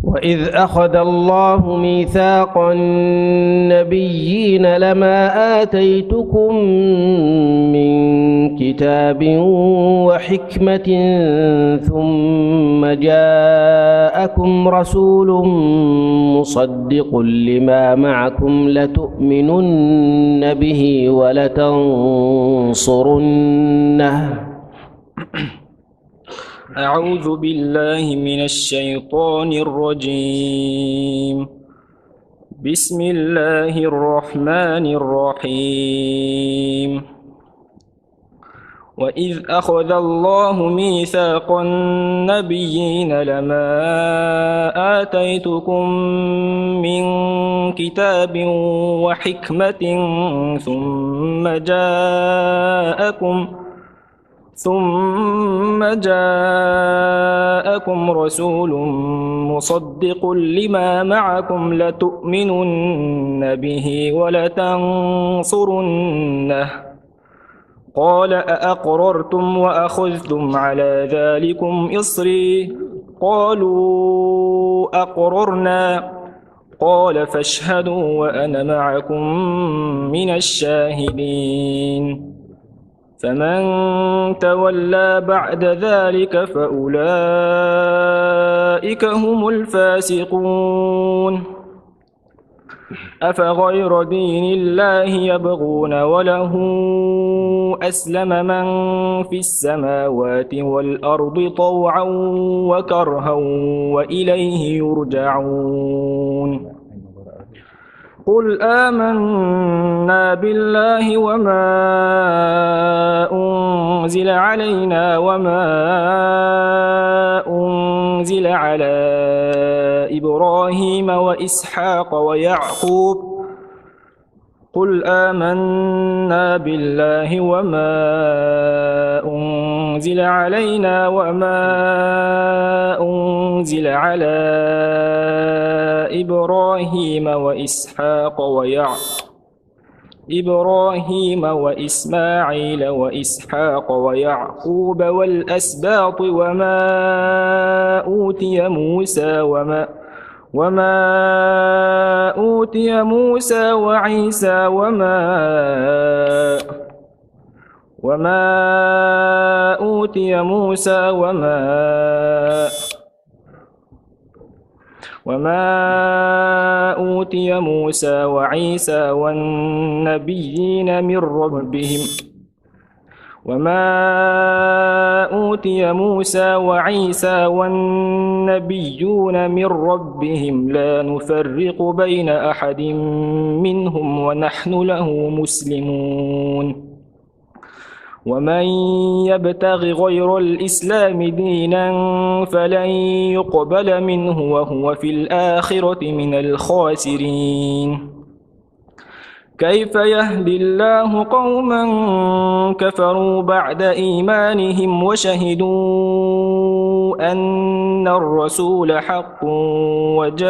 وإذ أخذ الله ميثاق النبيين لما آتيتكم من كتاب وحكمة ثم جاءكم رسول مصدق لما معكم لتؤمنن به ولتنصرنه. أعوذ بالله من الشيطان الرجيم. بسم الله الرحمن الرحيم. وإذ أخذ الله ميثاق النبيين لما آتيتكم من كتاب وحكمة ثم جاءكم رسول مصدق لما معكم لتؤمنن به ولتنصرنه. قال أأقررتم وأخذتم على ذلكم إصري؟ قالوا أقررنا. قال فاشهدوا وأنا معكم من الشاهدين. فمن تولى بعد ذلك فأولئك هم الفاسقون. أفغير دين الله يبغون وله أسلم من في السماوات والأرض طوعا وكرها وإليه يرجعون. قل آمنا بالله وما أنزل علينا وما أنزل على إبراهيم وإسحاق ويعقوب. قل آمنا بالله وما أنزل علينا وما أنزل على إبراهيم وإسماعيل وإسحاق ويعقوب والأسباط وما أوتي موسى وعيسى والنبيون من ربهم لا نفرق بين أحد منهم ونحن له مسلمون. ومن يبتغ غير الإسلام دينا فلن يقبل منه وهو في الآخرة من الخاسرين. كيف يهدي الله قوما كفروا بعد إيمانهم وشهدوا أن الرسول حق وجاءهم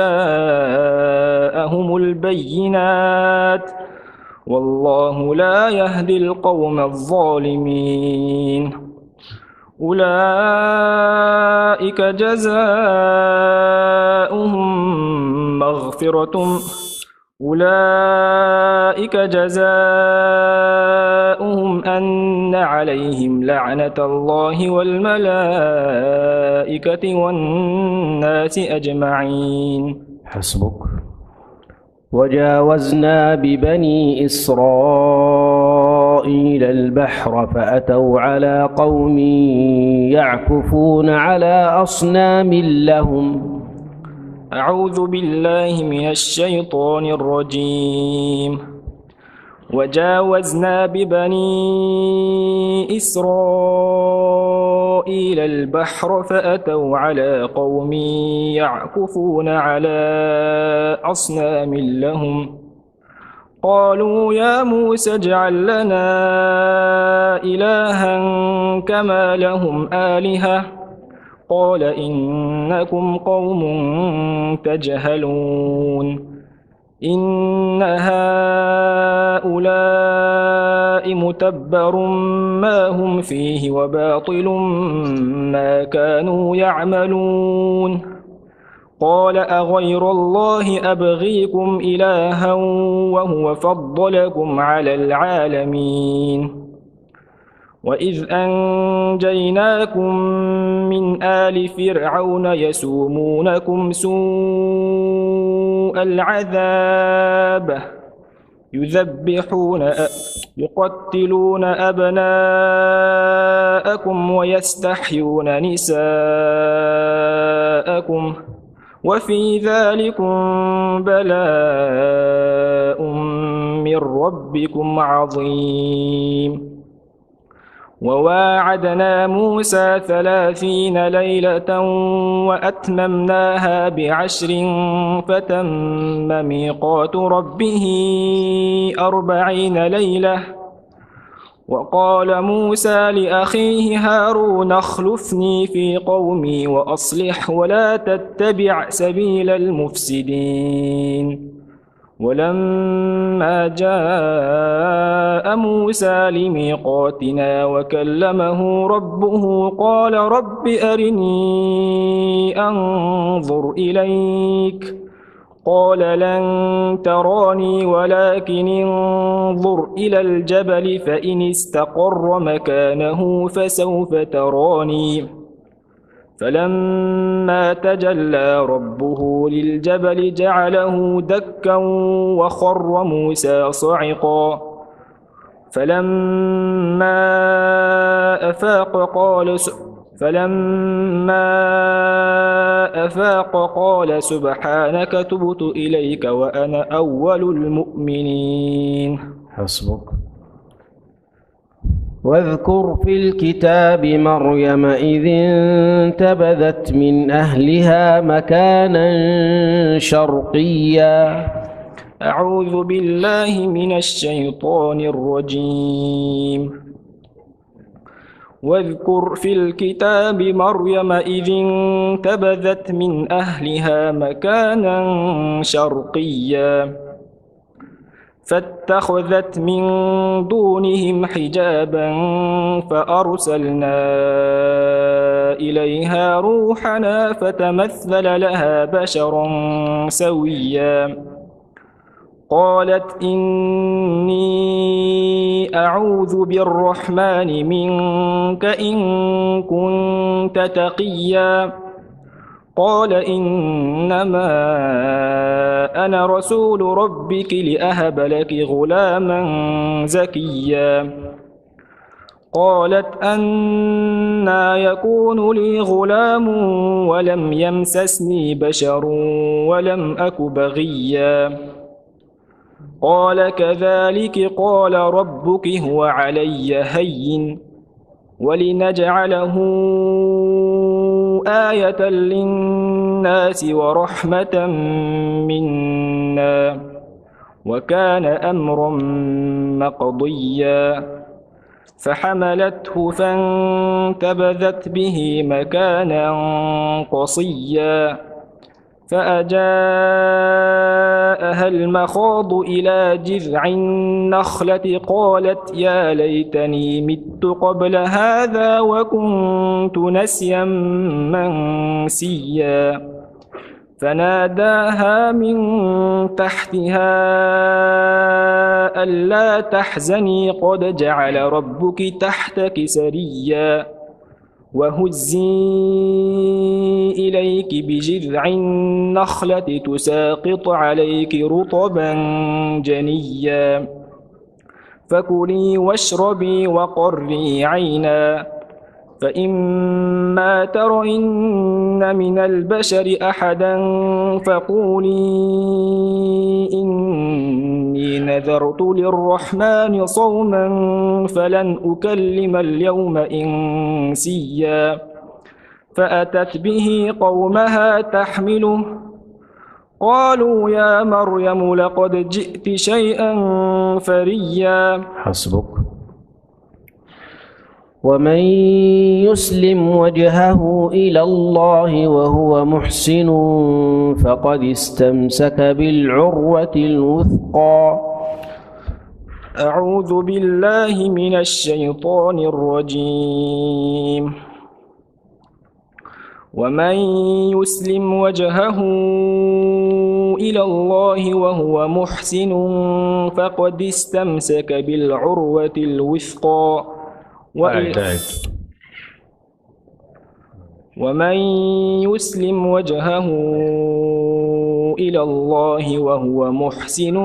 البينات والله لا يهدي القوم الظالمين. أولئك جزاؤهم أن عليهم لعنة الله والملائكة والناس أجمعين. حسبك. وجاوزنا ببني إسرائيل البحر فأتوا على قوم يعكفون على أصنام لهم. أعوذ بالله من الشيطان الرجيم. وجاوزنا ببني إسرائيل البحر فأتوا على قوم يعكفون على أصنام لهم. قالوا يا موسى اجعل لنا إلها كما لهم آلهة. قال إنكم قوم تجهلون. إن هؤلاء متبر ما هم فيه وباطل ما كانوا يعملون. قال أغير الله أبغيكم إلها وهو فضلكم على العالمين وإذ أنجيناكم من آل فرعون يسومونكم سوء العذاب يقتلون أبناءكم ويستحيون نساءكم وفي ذلكم بلاء من ربكم عظيم وواعدنا موسى 30 ليلة وأتممناها ب10 فتم ميقات ربه 40 ليلة وقال موسى لأخيه هارون اخلفني في قومي وأصلح ولا تتبع سبيل المفسدين ولما جاء موسى لميقاتنا وكلمه ربه قال رب أرني أنظر إليك قال لن تراني ولكن انظر إلى الجبل فإن استقر مكانه فسوف تراني فلما تجلى ربه للجبل جعله دكا وخر موسى صعقا فلما أفاق قال سبحانك تبت إليك وأنا أول المؤمنين. حسبك. واذكر في الكتاب مريم إذ انتبذت من أهلها مكانا شرقيا. أعوذ بالله من الشيطان الرجيم. واذكر في الكتاب مريم إذ انتبذت من أهلها مكانا شرقيا فاتخذت من دونهم حجابا فأرسلنا إليها روحنا فتمثل لها بشرا سويا قالت إني أعوذ بالرحمن منك إن كنت تقيا قال إنما أنا رسول ربك لأهب لك غلاما زكيا قالت أنى يكون لي غلام ولم يمسسني بشر ولم أك بغيا قال كذلك قال ربك هو علي هين ولنجعله آية للناس ورحمة منا وكان أمرا مقضيا فحملته فانتبذت به مكانا قصيا فأجاءها المخاض إلى جذع النخلة قالت يا ليتني مت قبل هذا وكنت نسيا منسيا فناداها من تحتها ألا تحزني قد جعل ربك تحتك سريا وهزي إليك بجذع النخلة تساقط عليك رطبا جنيا فكلي واشربي وقري عينا فإما ترين من البشر أحدا فقولي إني نذرت للرحمن صوما فلن أكلم اليوم إنسيا فأتت به قومها تحمله قالوا يا مريم لقد جئت شيئا فريا. حسبك. ومن يسلم وجهه إلى الله وهو محسن فقد استمسك بالعروة الوثقى. أعوذ بالله من الشيطان الرجيم. ومن يسلم وجهه إلى الله وهو محسن فقد استمسك بالعروة الوثقى ومن يسلم وجهه إلى الله وهو محسن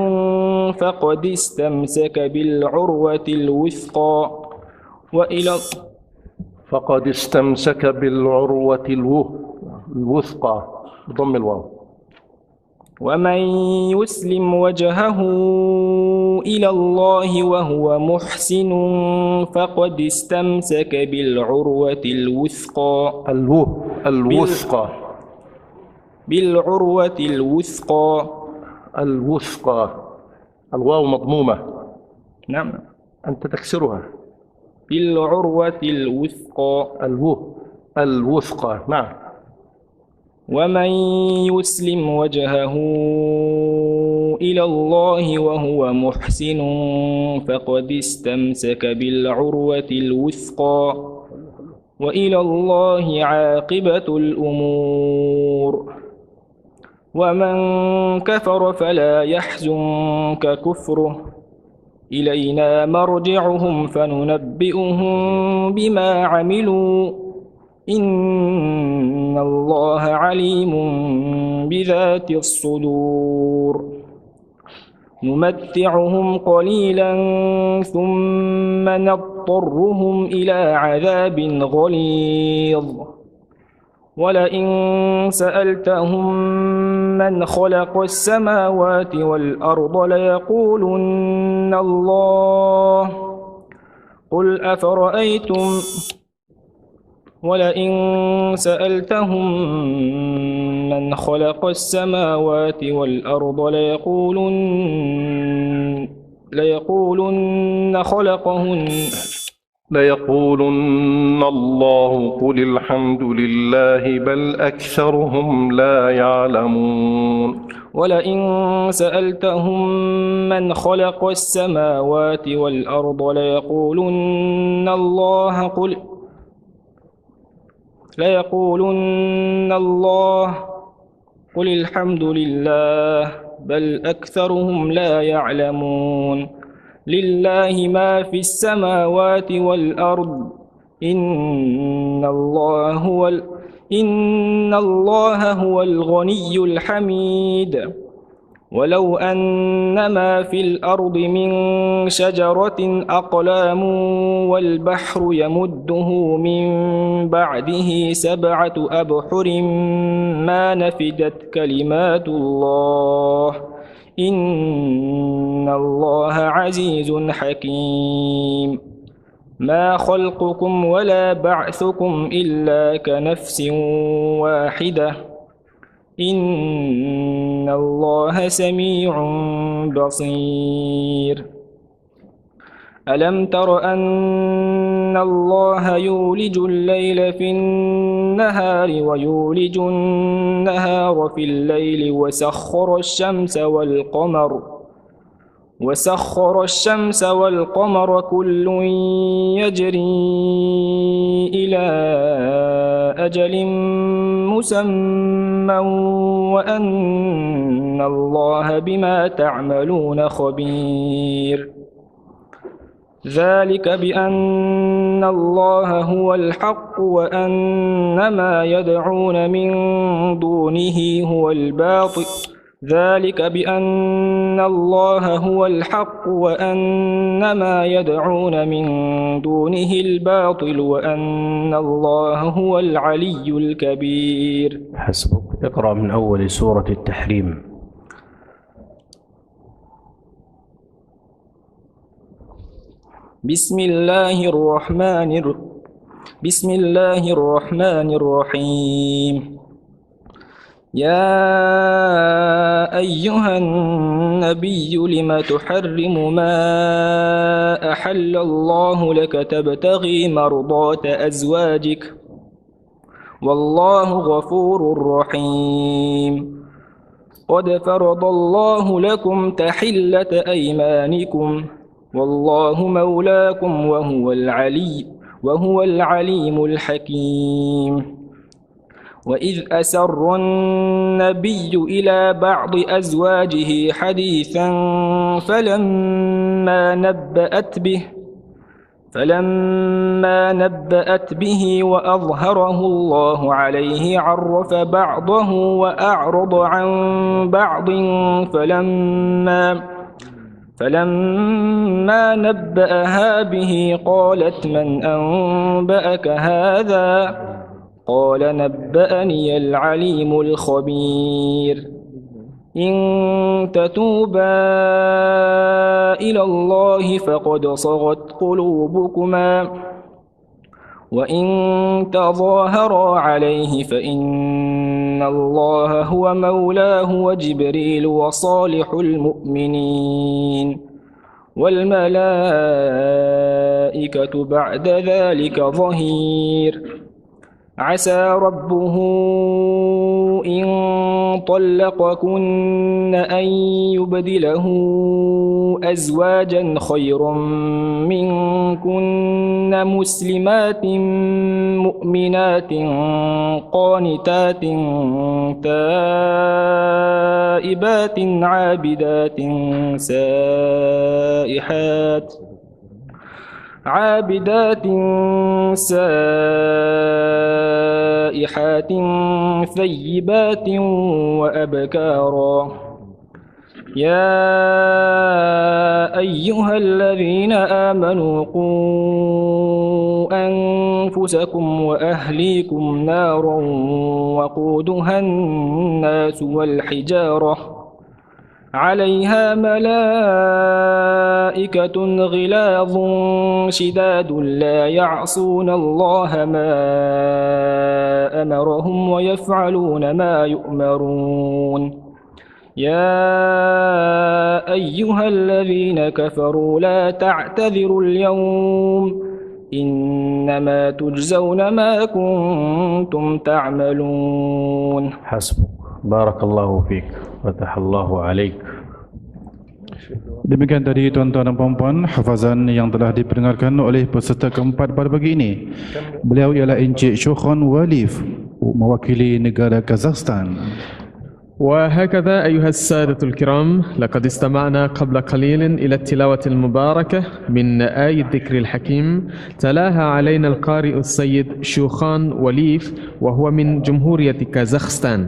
فقد استمسك بالعروة الوثقى فقد استمسك بالعروة الوثقى بضم الواو. ومن يسلم وجهه إلى الله وهو محسن فقد استمسك بالعروة الوثقى الوثقى بالعروة الوثقى. الواو مضمومة. نعم. أنت تكسرها. بالعروة الوثقى. الوثقى. نعم. ومن يسلم وجهه إلى الله وهو محسن فقد استمسك بالعروة الوثقى وإلى الله عاقبة الأمور. ومن كفر فلا يحزنك كفره إلينا مرجعهم فننبئهم بما عملوا إن الله عليم بذات الصدور. نمتعهم قليلا ثم نضطرهم إلى عذاب غليظ. ولئن سألتهم من خلق السماوات والأرض ليقولن الله قل أفرأيتم ولئن سألتهم من خلق السماوات والأرض ليقولن الله قل الحمد لله بل أكثرهم لا يعلمون. ولئن سألتهم من خلق السماوات والأرض ليقولن الله قل الحمد لله بل أكثرهم لا يعلمون. لله ما في السماوات والأرض إن الله هو الغني الحميد. ولو أن ما في الأرض من شجرة أقلام والبحر يمده من بعده 7 أبحر ما نفدت كلمات الله إن الله عزيز حكيم. ما خلقكم ولا بعثكم إلا كنفس واحدة إن الله سميع بصير. ألم تر أن الله يولج الليل في النهار ويولج النهار في الليل وسخر الشمس والقمر كل يجري إلى أجل مسمى وأن الله بما تعملون خبير. ذلك بأن الله هو الحق وأن ما يدعون من دونه هو الباطل. ذلك بأن الله هو الحق وأن ما يدعون من دونه الباطل وأن الله هو العلي الكبير. حسبك. اقرأ من أول سورة التحريم. بسم الله الرحمن الرحيم. يا أيها النبي لم تحرم ما أحل الله لك تبتغي مرضات أزواجك والله غفور رحيم. قد فرض الله لكم تحلة أيمانكم والله مولاكم وهو العليم الحكيم. وإذ أسر النبي إلى بعض أزواجه حديثا فلما نبأت به وأظهره الله عليه عرف بعضه وأعرض عن بعض فلما نبأها به قالت من أنبأك هذا؟ قال نبأني العليم الخبير. إن تتوبا إلى الله فقد صغت قلوبكما وإن تظاهرا عليه فإن الله هو مولاه وجبريل وصالح المؤمنين والملائكة بعد ذلك ظهير. عسى ربه إن طلقكن أن يبدله أزواجا خيرا منكن مسلمات مؤمنات قانتات تائبات عابدات سائحات ثيبات وأبكارا. يا أيها الذين آمنوا قوا أنفسكم وأهليكم نارا وقودها الناس والحجارة عليها ملائكة غلاظ شداد لا يعصون الله ما أمرهم ويفعلون ما يؤمرون. يا أيها الذين كفروا لا تعتذروا اليوم إنما تجزون ما كنتم تعملون. حسبك. بارك الله فيك. فتح الله عليك. Demikian tadi tuan-tuan dan puan-puan hafazan yang telah dipendengarkan oleh peserta keempat pada pagi ini. Beliau ialah Encik Shukhan Walif mewakili negara Kazakhstan. وهكذا أيها السادة الكرام لقد استمعنا قبل قليل إلى التلاوة المباركة من آية الذكر الحكيم تلاها علينا القارئ السيد شوخان وليف وهو من جمهورية كازاخستان.